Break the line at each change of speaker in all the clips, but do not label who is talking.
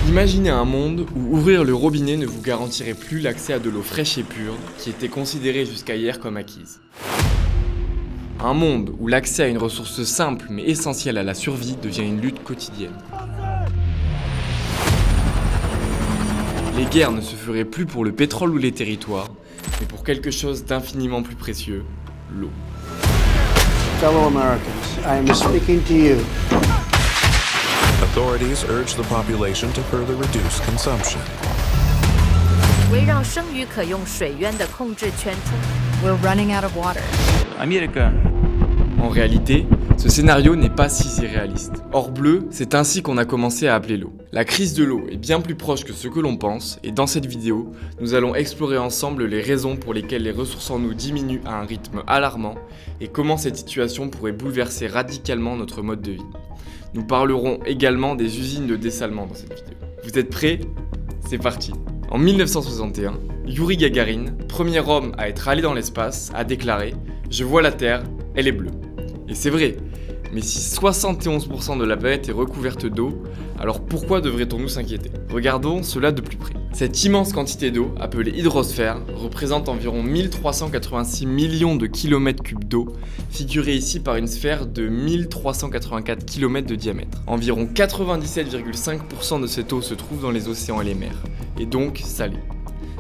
Imaginez un monde où ouvrir le robinet ne vous garantirait plus l'accès à de l'eau fraîche et pure qui était considérée jusqu'à hier comme acquise. Un monde où l'accès à une ressource simple mais essentielle à la survie devient une lutte quotidienne. Les guerres ne se feraient plus pour le pétrole ou les territoires, mais pour quelque chose d'infiniment plus précieux, l'eau.
Fellow Americans, I am speaking to you.
Authorities urge the population to further reduce consumption.
为让生鱼可用水源的控制权出。We're running out of water.
En réalité, ce scénario n'est pas si irréaliste. Or bleu, c'est ainsi qu'on a commencé à appeler l'eau. La crise de l'eau est bien plus proche que ce que l'on pense, et dans cette vidéo, nous allons explorer ensemble les raisons pour lesquelles les ressources en eau diminuent à un rythme alarmant, et comment cette situation pourrait bouleverser radicalement notre mode de vie. Nous parlerons également des usines de dessalement dans cette vidéo. Vous êtes prêts ? C'est parti. En 1961, Youri Gagarin, premier homme à être allé dans l'espace, a déclaré « Je vois la Terre, elle est bleue ». Et c'est vrai, mais si 71% de la planète est recouverte d'eau, alors pourquoi devrait-on nous s'inquiéter ? Regardons cela de plus près. Cette immense quantité d'eau, appelée hydrosphère, représente environ 1386 millions de kilomètres cubes d'eau, figurée ici par une sphère de 1384 km de diamètre. Environ 97,5% de cette eau se trouve dans les océans et les mers, et donc salée.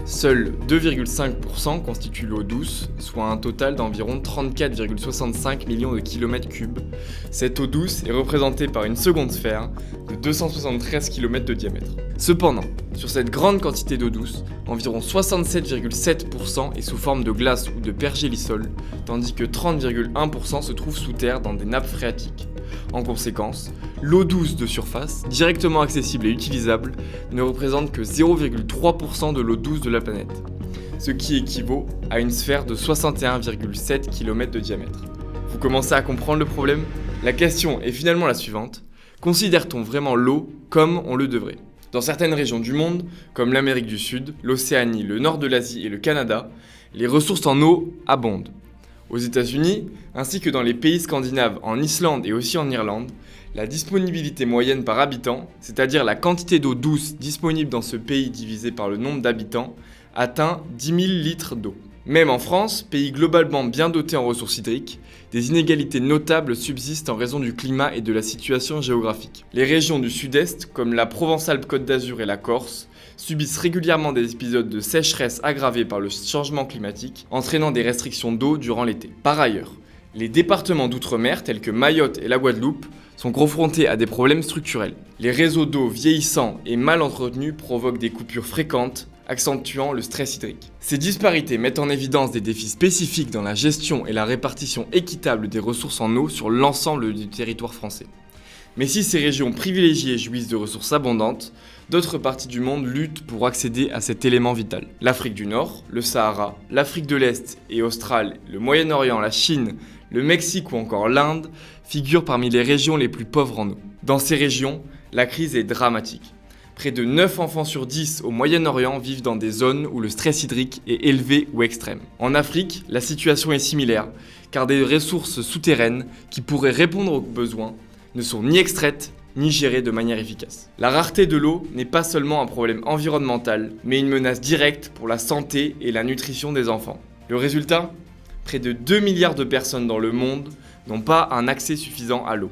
Seuls 2,5% constituent l'eau douce, soit un total d'environ 34,65 millions de kilomètres cubes. Cette eau douce est représentée par une seconde sphère de 273 km de diamètre. Cependant, sur cette grande quantité d'eau douce, environ 67,7% est sous forme de glace ou de pergélisol, tandis que 30,1% se trouve sous terre dans des nappes phréatiques. En conséquence, l'eau douce de surface, directement accessible et utilisable, ne représente que 0,3% de l'eau douce de la planète, ce qui équivaut à une sphère de 61,7 km de diamètre. Vous commencez à comprendre le problème ? La question est finalement la suivante. Considère-t-on vraiment l'eau comme on le devrait ? Dans certaines régions du monde, comme l'Amérique du Sud, l'Océanie, le nord de l'Asie et le Canada, les ressources en eau abondent. Aux États-Unis, ainsi que dans les pays scandinaves, en Islande et aussi en Irlande, la disponibilité moyenne par habitant, c'est-à-dire la quantité d'eau douce disponible dans ce pays divisé par le nombre d'habitants, atteint 10 000 litres d'eau. Même en France, pays globalement bien doté en ressources hydriques, des inégalités notables subsistent en raison du climat et de la situation géographique. Les régions du sud-est, comme la Provence-Alpes-Côte d'Azur et la Corse, subissent régulièrement des épisodes de sécheresse aggravés par le changement climatique, entraînant des restrictions d'eau durant l'été. Par ailleurs, les départements d'outre-mer tels que Mayotte et la Guadeloupe sont confrontés à des problèmes structurels. Les réseaux d'eau vieillissants et mal entretenus provoquent des coupures fréquentes, accentuant le stress hydrique. Ces disparités mettent en évidence des défis spécifiques dans la gestion et la répartition équitable des ressources en eau sur l'ensemble du territoire français. Mais si ces régions privilégiées jouissent de ressources abondantes, d'autres parties du monde luttent pour accéder à cet élément vital. L'Afrique du Nord, le Sahara, l'Afrique de l'Est et australe, le Moyen-Orient, la Chine, le Mexique ou encore l'Inde figurent parmi les régions les plus pauvres en eau. Dans ces régions, la crise est dramatique. Près de 9 enfants sur 10 au Moyen-Orient vivent dans des zones où le stress hydrique est élevé ou extrême. En Afrique, la situation est similaire, car des ressources souterraines qui pourraient répondre aux besoins ne sont ni extraites ni gérées de manière efficace. La rareté de l'eau n'est pas seulement un problème environnemental, mais une menace directe pour la santé et la nutrition des enfants. Le résultat ? Près de 2 milliards de personnes dans le monde n'ont pas un accès suffisant à l'eau.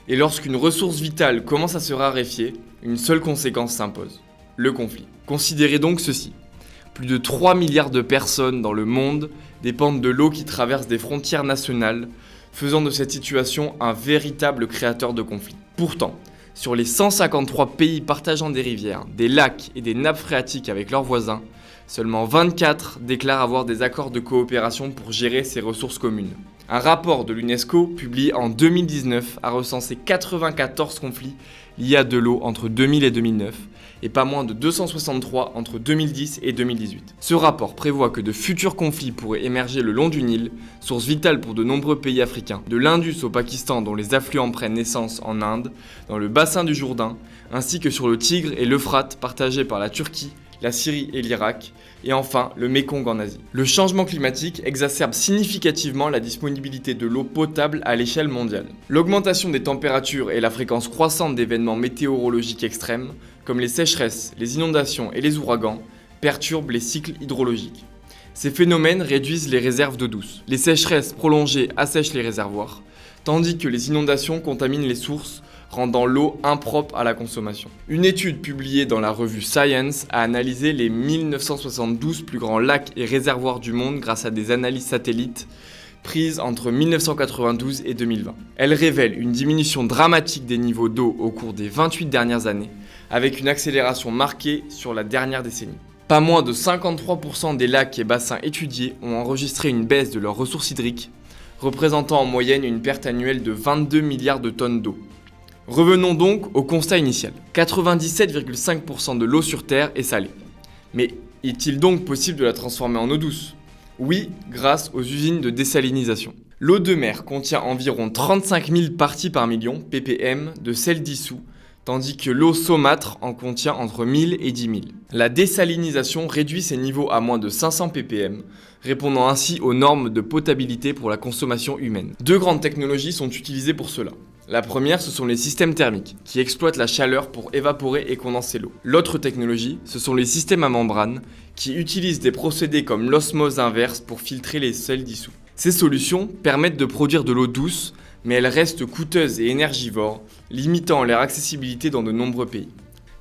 Et lorsqu'une ressource vitale commence à se raréfier, une seule conséquence s'impose, le conflit. Considérez donc ceci. Plus de 3 milliards de personnes dans le monde dépendent de l'eau qui traverse des frontières nationales, faisant de cette situation un véritable créateur de conflits. Pourtant, sur les 153 pays partageant des rivières, des lacs et des nappes phréatiques avec leurs voisins, seulement 24 déclarent avoir des accords de coopération pour gérer ces ressources communes. Un rapport de l'UNESCO publié en 2019 a recensé 94 conflits liés à de l'eau entre 2000 et 2009 et pas moins de 263 entre 2010 et 2018. Ce rapport prévoit que de futurs conflits pourraient émerger le long du Nil, source vitale pour de nombreux pays africains, de l'Indus au Pakistan dont les affluents prennent naissance en Inde, dans le bassin du Jourdain, ainsi que sur le Tigre et l'Euphrate partagés par la Turquie, la Syrie et l'Irak, et enfin le Mékong en Asie. Le changement climatique exacerbe significativement la disponibilité de l'eau potable à l'échelle mondiale. L'augmentation des températures et la fréquence croissante d'événements météorologiques extrêmes, comme les sécheresses, les inondations et les ouragans, perturbent les cycles hydrologiques. Ces phénomènes réduisent les réserves d'eau douce. Les sécheresses prolongées assèchent les réservoirs, tandis que les inondations contaminent les sources, rendant l'eau impropre à la consommation. Une étude publiée dans la revue Science a analysé les 1972 plus grands lacs et réservoirs du monde grâce à des analyses satellites prises entre 1992 et 2020. Elle révèle une diminution dramatique des niveaux d'eau au cours des 28 dernières années, avec une accélération marquée sur la dernière décennie. Pas moins de 53% des lacs et bassins étudiés ont enregistré une baisse de leurs ressources hydriques, représentant en moyenne une perte annuelle de 22 milliards de tonnes d'eau. Revenons donc au constat initial. 97,5% de l'eau sur Terre est salée. Mais est-il donc possible de la transformer en eau douce ? Oui, grâce aux usines de désalinisation. L'eau de mer contient environ 35 000 parties par million, ppm, de sel dissous, tandis que l'eau saumâtre en contient entre 1000 et 10 000. La désalinisation réduit ses niveaux à moins de 500 ppm, répondant ainsi aux normes de potabilité pour la consommation humaine. Deux grandes technologies sont utilisées pour cela. La première, ce sont les systèmes thermiques, qui exploitent la chaleur pour évaporer et condenser l'eau. L'autre technologie, ce sont les systèmes à membrane, qui utilisent des procédés comme l'osmose inverse pour filtrer les sels dissous. Ces solutions permettent de produire de l'eau douce, mais elles restent coûteuses et énergivores, limitant leur accessibilité dans de nombreux pays.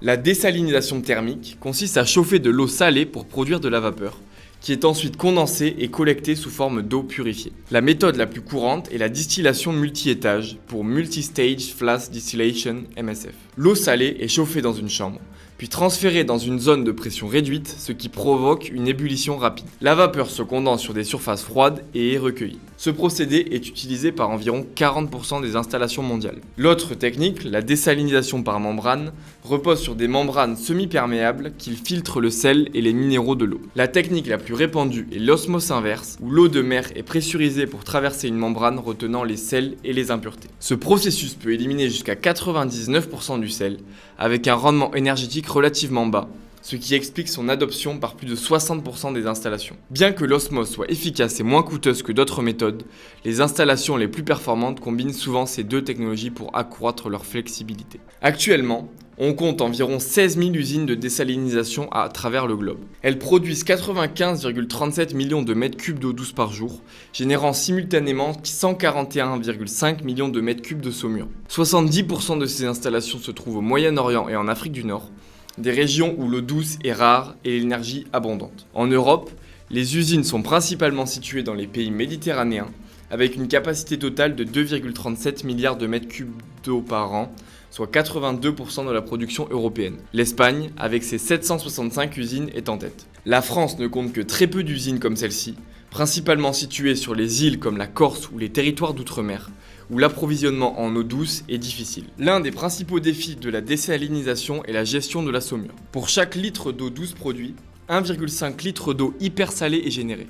La désalinisation thermique consiste à chauffer de l'eau salée pour produire de la vapeur, qui est ensuite condensée et collectée sous forme d'eau purifiée. La méthode la plus courante est la distillation multi-étage, pour Multi-Stage Flash Distillation MSF. L'eau salée est chauffée dans une chambre, puis transférée dans une zone de pression réduite, ce qui provoque une ébullition rapide. La vapeur se condense sur des surfaces froides et est recueillie. Ce procédé est utilisé par environ 40% des installations mondiales. L'autre technique, la désalinisation par membrane, repose sur des membranes semi-perméables qui filtrent le sel et les minéraux de l'eau. La technique la plus répandue est l'osmose inverse, où l'eau de mer est pressurisée pour traverser une membrane retenant les sels et les impuretés. Ce processus peut éliminer jusqu'à 99% du sel, avec un rendement énergétique relativement bas, ce qui explique son adoption par plus de 60% des installations. Bien que l'osmose soit efficace et moins coûteuse que d'autres méthodes, les installations les plus performantes combinent souvent ces deux technologies pour accroître leur flexibilité. Actuellement, on compte environ 16 000 usines de désalinisation à travers le globe. Elles produisent 95,37 millions de mètres cubes d'eau douce par jour, générant simultanément 141,5 millions de mètres cubes de saumure. 70% de ces installations se trouvent au Moyen-Orient et en Afrique du Nord, des régions où l'eau douce est rare et l'énergie abondante. En Europe, les usines sont principalement situées dans les pays méditerranéens, avec une capacité totale de 2,37 milliards de mètres cubes d'eau par an, soit 82% de la production européenne. L'Espagne, avec ses 765 usines, est en tête. La France ne compte que très peu d'usines comme celle-ci, principalement situées sur les îles comme la Corse ou les territoires d'outre-mer, où l'approvisionnement en eau douce est difficile. L'un des principaux défis de la désalinisation est la gestion de la saumure. Pour chaque litre d'eau douce produit, 1,5 litre d'eau hyper salée est généré.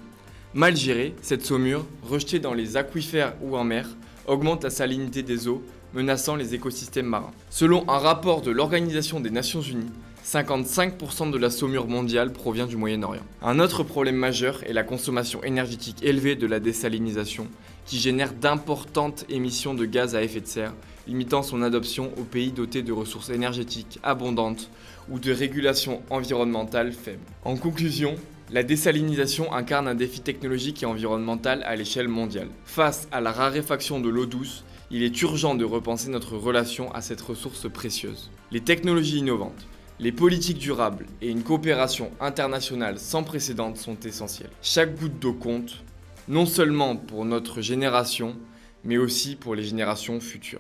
Mal gérée, cette saumure, rejetée dans les aquifères ou en mer, augmente la salinité des eaux, menaçant les écosystèmes marins. Selon un rapport de l'Organisation des Nations Unies, 55% de la saumure mondiale provient du Moyen-Orient. Un autre problème majeur est la consommation énergétique élevée de la désalinisation, qui génère d'importantes émissions de gaz à effet de serre, limitant son adoption aux pays dotés de ressources énergétiques abondantes ou de régulation environnementale faible. En conclusion, la désalinisation incarne un défi technologique et environnemental à l'échelle mondiale. Face à la raréfaction de l'eau douce, il est urgent de repenser notre relation à cette ressource précieuse. Les technologies innovantes, les politiques durables et une coopération internationale sans précédent sont essentielles. Chaque goutte d'eau compte, non seulement pour notre génération, mais aussi pour les générations futures.